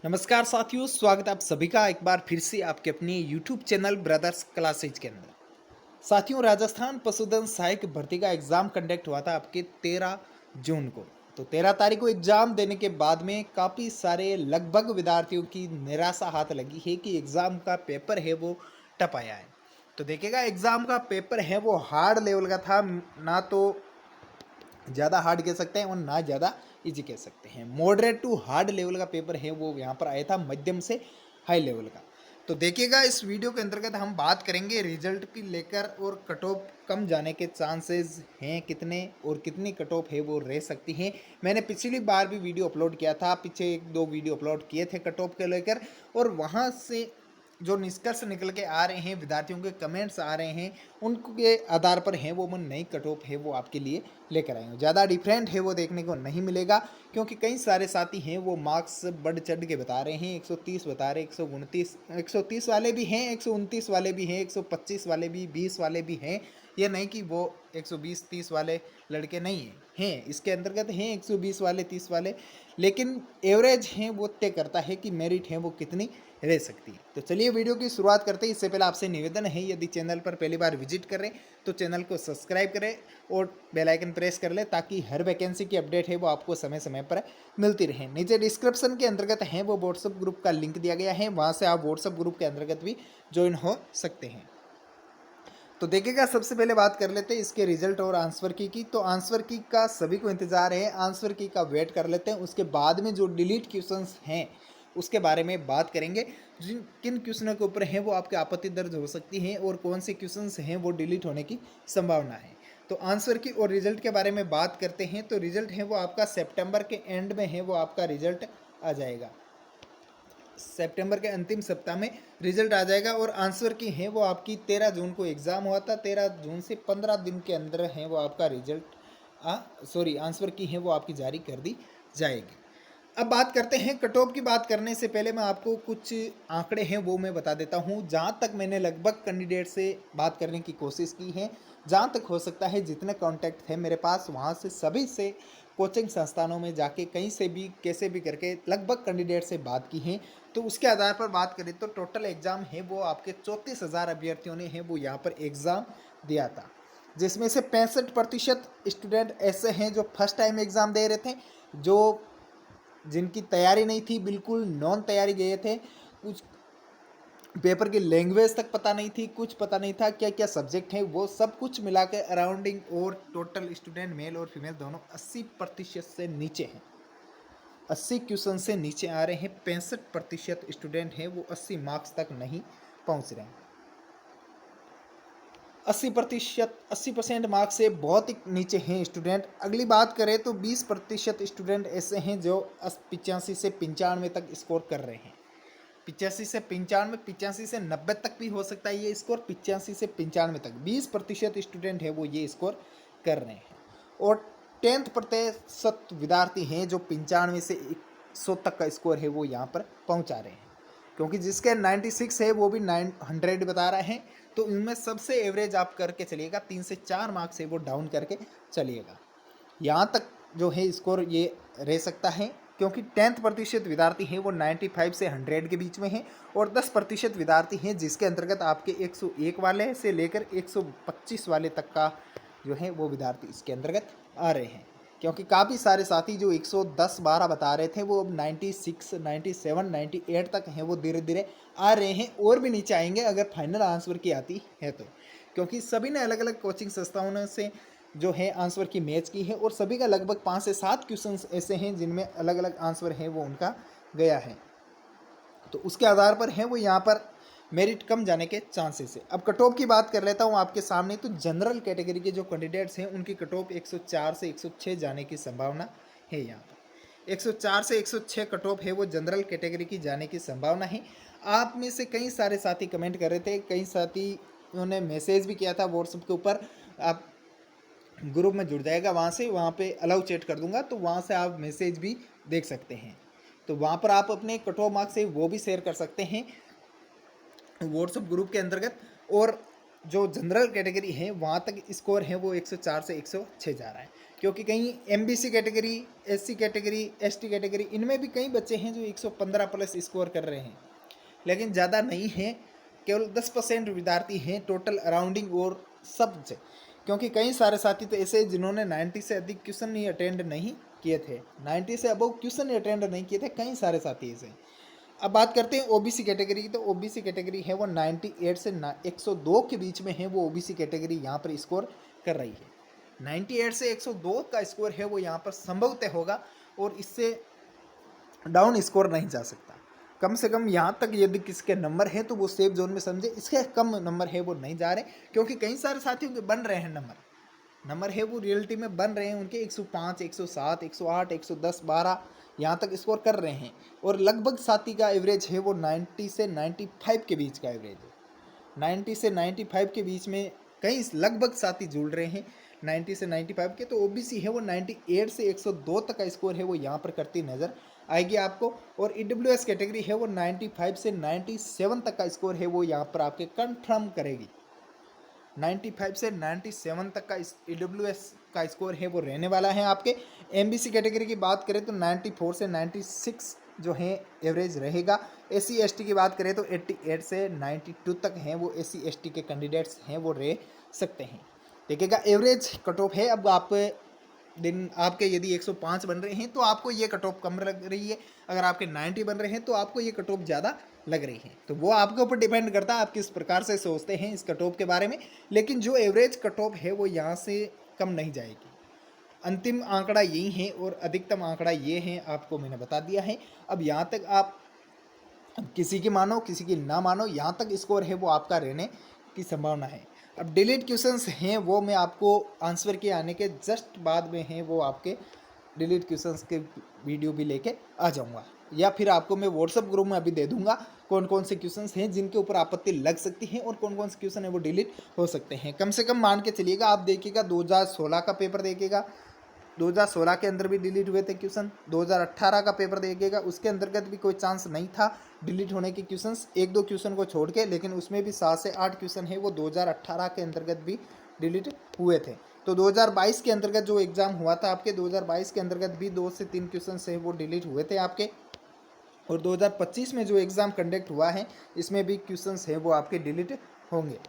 नमस्कार साथियों, स्वागत है आप सभी का एक बार फिर से आपके अपने YouTube चैनल ब्रदर्स क्लासेज के अंदर। साथियों, राजस्थान पशुधन सहायक भर्ती का एग्ज़ाम कंडक्ट हुआ था आपके 13 जून को। तो 13 तारीख को एग्ज़ाम देने के बाद में काफ़ी सारे लगभग विद्यार्थियों की निराशा हाथ लगी है कि एग्ज़ाम का पेपर है वो टफ आया है। तो देखिएगा, एग्ज़ाम का पेपर है वो हार्ड लेवल का था, ना तो ज़्यादा हार्ड कह सकते हैं और ना ज़्यादा इजी कह सकते हैं। मॉडरेट टू हार्ड लेवल का पेपर है वो यहाँ पर आया था, मध्यम से हाई लेवल का। तो देखिएगा, इस वीडियो के अंतर्गत हम बात करेंगे रिजल्ट की लेकर और कट ऑफ कम जाने के चांसेस हैं कितने और कितनी कट ऑफ है वो रह सकती हैं। मैंने पिछली बार भी वीडियो अपलोड किया था, पीछे एक दो वीडियो अपलोड किए थे कट ऑफ के लेकर, और वहाँ से जो निष्कर्ष निकल के आ रहे हैं, विद्यार्थियों के कमेंट्स आ रहे हैं, उनके आधार पर हैं वो मैं नई कट ऑफ है वो आपके लिए लेकर आए हूँ। ज़्यादा डिफरेंट है वो देखने को नहीं मिलेगा, क्योंकि कई सारे साथी हैं वो मार्क्स बढ़ चढ़ के बता रहे हैं। 130 बता रहे, 129, 130 वाले भी हैं, 129 वाले भी हैं, 125 वाले भी, 20 वाले भी हैं। ये नहीं कि वो 120-30 वाले लड़के नहीं हैं, इसके अंतर्गत हैं 120 वाले, 30 वाले, लेकिन एवरेज हैं वो तय करता है कि मेरिट है वो कितनी रह सकती है। तो चलिए वीडियो की शुरुआत करते हैं। इससे पहले आपसे निवेदन है, यदि चैनल पर पहली बार विजिट करें तो चैनल को सब्सक्राइब करें और बेल आइकन प्रेस कर लें, ताकि हर वैकेंसी की अपडेट है वो आपको समय समय पर मिलती रहे। नीचे डिस्क्रिप्शन के अंतर्गत है वो व्हाट्सअप ग्रुप का लिंक दिया गया है, वहाँ से आप व्हाट्सअप ग्रुप के अंतर्गत भी ज्वाइन हो सकते हैं। तो देखिएगा, सबसे पहले बात कर लेते हैं इसके रिजल्ट और आंसर की। तो आंसर की का सभी को इंतजार है, आंसर की का वेट कर लेते हैं। उसके बाद में जो डिलीट क्वेश्चंस हैं उसके बारे में बात करेंगे। जिन किन क्वेश्चनों के ऊपर है वो आपके आपत्ति दर्ज हो सकती है और कौन से क्वेश्चंस हैं वो डिलीट होने की संभावना है। तो आंसर की और रिजल्ट के बारे में बात करते हैं। तो रिजल्ट है वो आपका सितंबर के एंड में है वो आपका रिजल्ट आ जाएगा, सितंबर के अंतिम सप्ताह में रिजल्ट आ जाएगा। और आंसर की है वो आपकी 13 जून को एग्ज़ाम हुआ था, 13 जून से 15 दिन के अंदर है वो आपका रिजल्ट आंसर की है वो आपकी जारी कर दी जाएगी। अब बात करते हैं कट ऑफ की। बात करने से पहले मैं आपको कुछ आंकड़े हैं वो मैं बता देता हूँ। जहाँ तक मैंने लगभग कैंडिडेट से बात करने की कोशिश की है, जहाँ तक हो सकता है, जितने कॉन्टैक्ट थे मेरे पास, वहाँ से सभी से कोचिंग संस्थानों में जाके कहीं से भी कैसे भी करके लगभग कैंडिडेट से बात की है। तो उसके आधार पर बात करें तो टोटल एग्ज़ाम है वो आपके 34,000 अभ्यर्थियों ने है वो यहाँ पर एग्ज़ाम दिया था, जिसमें से 65% स्टूडेंट ऐसे हैं जो फर्स्ट टाइम एग्ज़ाम दे रहे थे, जो जिनकी तैयारी नहीं थी, बिल्कुल नॉन तैयारी गए थे। कुछ पेपर की लैंग्वेज तक पता नहीं थी, कुछ पता नहीं था क्या क्या सब्जेक्ट है, वो सब कुछ मिला के अराउंडिंग, और टोटल स्टूडेंट मेल और फीमेल दोनों 80% से नीचे हैं। 80 क्वेश्चन से नीचे आ रहे हैं। 65% स्टूडेंट हैं वो 80 मार्क्स तक नहीं पहुंच रहे हैं। 80% मार्क्स से बहुत ही नीचे हैं स्टूडेंट। अगली बात करें तो 20% स्टूडेंट ऐसे हैं जो 85 से 95 तक स्कोर कर रहे हैं। 85 से 95, 85 से 90 तक भी हो सकता है ये स्कोर, 85 से 95 तक 20% स्टूडेंट है वो ये स्कोर कर रहे हैं। और 10% विद्यार्थी हैं जो 95 से 100 तक का स्कोर है वो यहाँ पर पहुँचा रहे हैं, क्योंकि जिसके 96 है वो भी 900 बता रहे हैं। तो इनमें सबसे एवरेज आप करके चलिएगा, 3 से 4 मार्क्स है वो डाउन करके चलिएगा। यहाँ तक जो है स्कोर ये रह सकता है, क्योंकि 10% विद्यार्थी हैं वो 95 से 100 के बीच में हैं, और 10% विद्यार्थी हैं जिसके अंतर्गत आपके 101 वाले से लेकर 125 वाले तक का जो है वो विद्यार्थी इसके अंतर्गत आ रहे हैं। क्योंकि काफ़ी सारे साथी जो 110-12 बता रहे थे वो अब 96, 97, 98 तक हैं वो धीरे धीरे आ रहे हैं, और भी नीचे आएंगे अगर फाइनल आंसर की आती है तो। क्योंकि सभी ने अलग अलग कोचिंग संस्थाओं से जो है आंसर की मैच की है, और सभी का लगभग 5 से 7 क्वेश्चन ऐसे हैं जिनमें अलग अलग आंसर है वो उनका गया है। तो उसके आधार पर है वो यहाँ पर मेरिट कम जाने के चांसेस है। अब कट ऑफ की बात कर लेता हूँ आपके सामने। तो जनरल कैटेगरी के जो कैंडिडेट्स हैं उनकी कट ऑफ 104 से 106 जाने की संभावना है। यहाँ पर 104 से 106 कट ऑफ है वो जनरल कैटेगरी की जाने की संभावना है। आप में से कई सारे साथी कमेंट कर रहे थे, कई साथियों ने मैसेज भी किया था व्हाट्सएप के ऊपर। आप ग्रुप में जुड़ जाएगा, वहाँ पे अलाउ चैट कर दूंगा, तो वहाँ से आप मैसेज भी देख सकते हैं। तो वहाँ पर आप अपने कट ऑफ मार्क्स है वो भी शेयर कर सकते हैं व्हाट्सएप ग्रुप के अंतर्गत। और जो जनरल कैटेगरी है वहाँ तक स्कोर है वो 104 से 106 जा रहा है, क्योंकि कहीं MBC category, SC category, ST category, इनमें भी कई बच्चे हैं जो 115 प्लस स्कोर कर रहे हैं, लेकिन ज़्यादा नहीं है, केवल 10% विद्यार्थी हैं टोटल अराउंडिंग और सब से। क्योंकि कई सारे साथी तो ऐसे जिन्होंने 90 से अधिक क्वेश्चन ही अटेंड नहीं किए थे, 90 से अबव क्वेश्चन ही अटेंड नहीं किए थे, कई सारे साथी ऐसे। अब बात करते हैं ओबीसी कैटेगरी की, तो ओबीसी कैटेगरी है वो 98 से 102 के बीच में है, वो ओबीसी कैटेगरी यहाँ पर स्कोर कर रही है। 98 से 102 का स्कोर है वो यहाँ पर संभवतः होगा, और इससे डाउन स्कोर नहीं जा सकता। कम से कम यहाँ तक यदि किसके नंबर है तो वो सेफ जोन में समझे, इसके कम नंबर है वो नहीं जा रहे, क्योंकि कई सारे साथियों के बन रहे हैं नंबर है वो रियलिटी में बन रहे हैं उनके 105, 107, 108, 110, 12 यहाँ तक स्कोर कर रहे हैं। और लगभग साथी का एवरेज है वो 90 से 95 के बीच का एवरेज है। 90 से 95 के बीच में कई लगभग साथी जुड़ रहे हैं 90 से 95 के। तो ओबीसी है वो 98 से 102 तक का स्कोर है वो यहाँ पर करती नज़र आएगी आपको। और ईडब्ल्यूएस कैटेगरी है वो 95 से 97 तक का स्कोर है वो यहाँ पर आपके कंफर्म करेगी। 95 से 97 तक का ईडब्ल्यूएस का स्कोर है वो रहने वाला है आपके। एमबीसी कैटेगरी की बात करें तो 94 से 96 जो है एवरेज रहेगा। एससी एसटी की बात करें तो 88 से 92 तक हैं वो एससी एसटी के कैंडिडेट्स हैं वो रह सकते हैं। देखिएगा एवरेज कट ऑफ है। अब आप दिन आपके यदि 105 बन रहे हैं तो आपको ये कट ऑफ कम लग रही है, अगर आपके 90 बन रहे हैं तो आपको ये कट ऑफ ज़्यादा लग रही है। तो वो आपके ऊपर डिपेंड करता है आप किस प्रकार से सोचते हैं इस कट ऑफ के बारे में। लेकिन जो एवरेज कट ऑफ है वो यहाँ से कम नहीं जाएगी। अंतिम आंकड़ा यही है और अधिकतम आंकड़ा ये है, आपको मैंने बता दिया है। अब यहाँ तक आप किसी की मानो किसी की ना मानो, यहाँ तक स्कोर है वो आपका रहने की संभावना है। अब डिलीट क्वेश्चंस हैं वो मैं आपको आंसर के आने के जस्ट बाद में हैं वो आपके डिलीट क्वेश्चंस के वीडियो भी लेके आ जाऊंगा, या फिर आपको मैं व्हाट्सएप ग्रुप में अभी दे दूंगा कौन कौन से क्वेश्चंस हैं जिनके ऊपर आपत्ति लग सकती है और कौन कौन से क्वेश्चन है वो डिलीट हो सकते हैं। कम से कम मान के चलिएगा, आप देखिएगा 2016 का पेपर देखिएगा, 2016 के अंदर भी डिलीट हुए थे क्वेश्चन। 2018 का पेपर देखिएगा, उसके अंतर्गत भी कोई चांस नहीं था डिलीट होने के क्वेश्चंस, एक दो क्वेश्चन को छोड़ के, लेकिन उसमें भी 7 से 8 क्वेश्चन है वो 2018 के अंतर्गत भी डिलीट हुए थे। तो 2022 के अंतर्गत जो एग्ज़ाम हुआ था आपके, 2022 के अंतर्गत भी 2 से 3 क्वेश्चन है वो डिलीट हुए थे आपके। और 2025 में जो एग्ज़ाम कंडक्ट हुआ है इसमें भी क्वेश्चन है वो आपके डिलीट होंगे,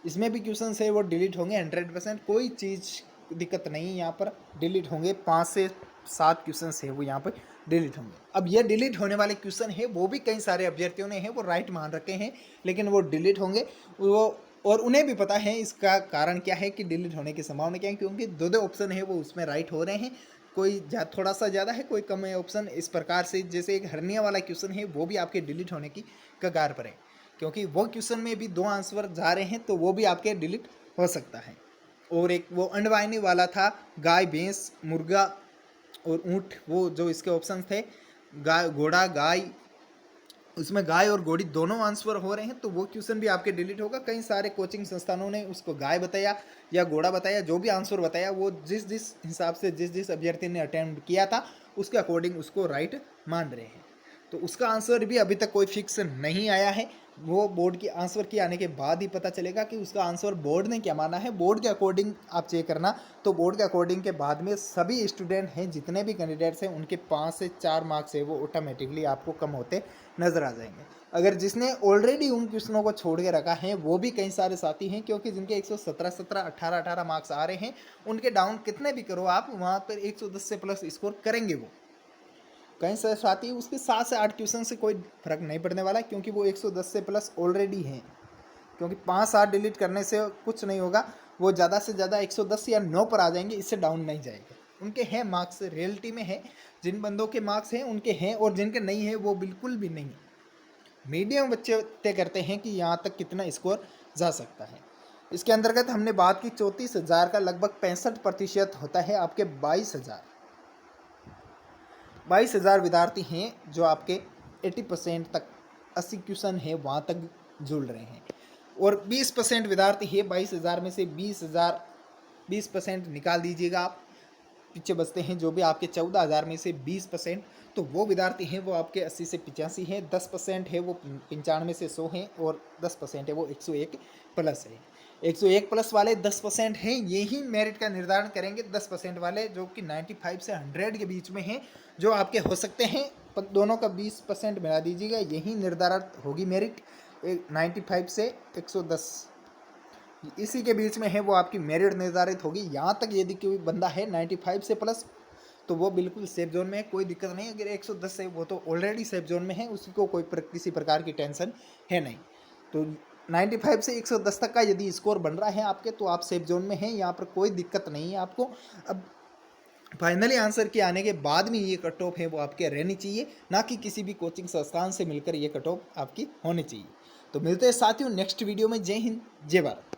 इसमें भी क्वेश्चन है वो डिलीट होंगे 100%, कोई चीज़ दिक्कत नहीं है यहाँ पर, डिलीट होंगे। 5 से 7 क्वेश्चन है वो यहाँ पर डिलीट होंगे। अब ये डिलीट होने वाले क्वेश्चन है वो भी कई सारे अभ्यर्थियों ने हैं वो राइट मान रखे हैं, लेकिन वो डिलीट होंगे वो, और उन्हें भी पता है इसका कारण क्या है कि डिलीट होने की संभावना क्या है, क्योंकि दो दो ऑप्शन है वो उसमें राइट हो रहे हैं, कोई थोड़ा सा ज़्यादा है कोई कम है ऑप्शन। इस प्रकार से जैसे एक हर्निया वाला क्वेश्चन है वो भी आपके डिलीट होने की कगार पर है, क्योंकि वो क्वेश्चन में भी 2 आंसर जा रहे हैं तो वो भी आपके डिलीट हो सकता है। और एक वो अंडवाइनी वाला था, गाय भैंस मुर्गा और ऊँट, वो जो इसके ऑप्शन थे गाय घोड़ा गाय, उसमें गाय और घोड़ी दोनों आंसर हो रहे हैं तो वो क्वेश्चन भी आपके डिलीट होगा। कई सारे कोचिंग संस्थानों ने उसको गाय बताया या घोड़ा बताया, जो भी आंसर बताया वो जिस जिस हिसाब से जिस अभ्यर्थी ने अटेम्प्ट किया था उसके अकॉर्डिंग उसको राइट मान रहे हैं। तो उसका आंसर भी अभी तक कोई फिक्स नहीं आया है, वो बोर्ड की आंसर के आने के बाद ही पता चलेगा कि उसका आंसर बोर्ड ने क्या माना है। बोर्ड के अकॉर्डिंग आप चेक करना, तो बोर्ड के अकॉर्डिंग के बाद में सभी स्टूडेंट हैं जितने भी कैंडिडेट्स हैं उनके 5 से 4 मार्क्स है वो ऑटोमेटिकली आपको कम होते नजर आ जाएंगे। अगर जिसने ऑलरेडी उन क्वेश्चनों को छोड़ के रखा है वो भी कई सारे साथी हैं, क्योंकि जिनके 117 17 18 18 मार्क्स आ रहे हैं उनके डाउन कितने भी करो आप वहाँ पर 110 से प्लस स्कोर करेंगे वो। कई सारे साथी उसके 7 से 8 क्वेश्चन से कोई फर्क नहीं पड़ने वाला, क्योंकि वो 110 से प्लस ऑलरेडी हैं। क्योंकि 5-7 डिलीट करने से कुछ नहीं होगा, वो ज़्यादा से ज़्यादा 110 या 9 पर आ जाएंगे, इससे डाउन नहीं जाएगा। उनके हैं मार्क्स, रियलिटी में है, जिन बंदों के मार्क्स हैं उनके हैं, और जिनके नहीं है वो बिल्कुल भी नहीं। मीडियम बच्चे तय करते हैं कि यहाँ तक कितना स्कोर जा सकता है। इसके अंतर्गत हमने बात की 34,000 का लगभग 65% होता है आपके 22,000 विद्यार्थी हैं जो आपके 80% तक 80 क्वेश्चन है वहाँ तक जुड़ रहे हैं, और 20% विद्यार्थी है 22,000 में से 20% निकाल दीजिएगा आप, पीछे बचते हैं जो भी आपके 14,000 में से 20%, तो वो विद्यार्थी हैं वो आपके 80 से 85 हैं। 10% है वो 95 से 100 हैं, और 10% है वो 101 प्लस है। 101 प्लस वाले 10% हैं, यही मेरिट का निर्धारण करेंगे। 10% वाले जो कि 95 से 100 के बीच में हैं, जो आपके हो सकते हैं, दोनों का 20% मिला दीजिएगा, यही निर्धारण होगी मेरिट। 95 से 110 इसी के बीच में है, वो आपकी मेरिट निर्धारित होगी। यहाँ तक यदि कोई बंदा है 95 से प्लस, तो वो बिल्कुल सेफ जोन में है, कोई दिक्कत नहीं। अगर 110 है, वो तो ऑलरेडी सेफ जोन में है, उसी को किसी प्रकार की टेंशन है नहीं। तो 95 से 110 तक का यदि स्कोर बन रहा है आपके, तो आप सेफ जोन में हैं, यहाँ पर कोई दिक्कत नहीं है आपको। अब फाइनली आंसर के आने के बाद में ये कट ऑफ है वो आपके रहनी चाहिए, ना कि किसी भी कोचिंग संस्थान से मिलकर ये कट ऑफ आपकी होनी चाहिए। तो मिलते हैं साथियों नेक्स्ट वीडियो में। जय हिंद, जय भारत।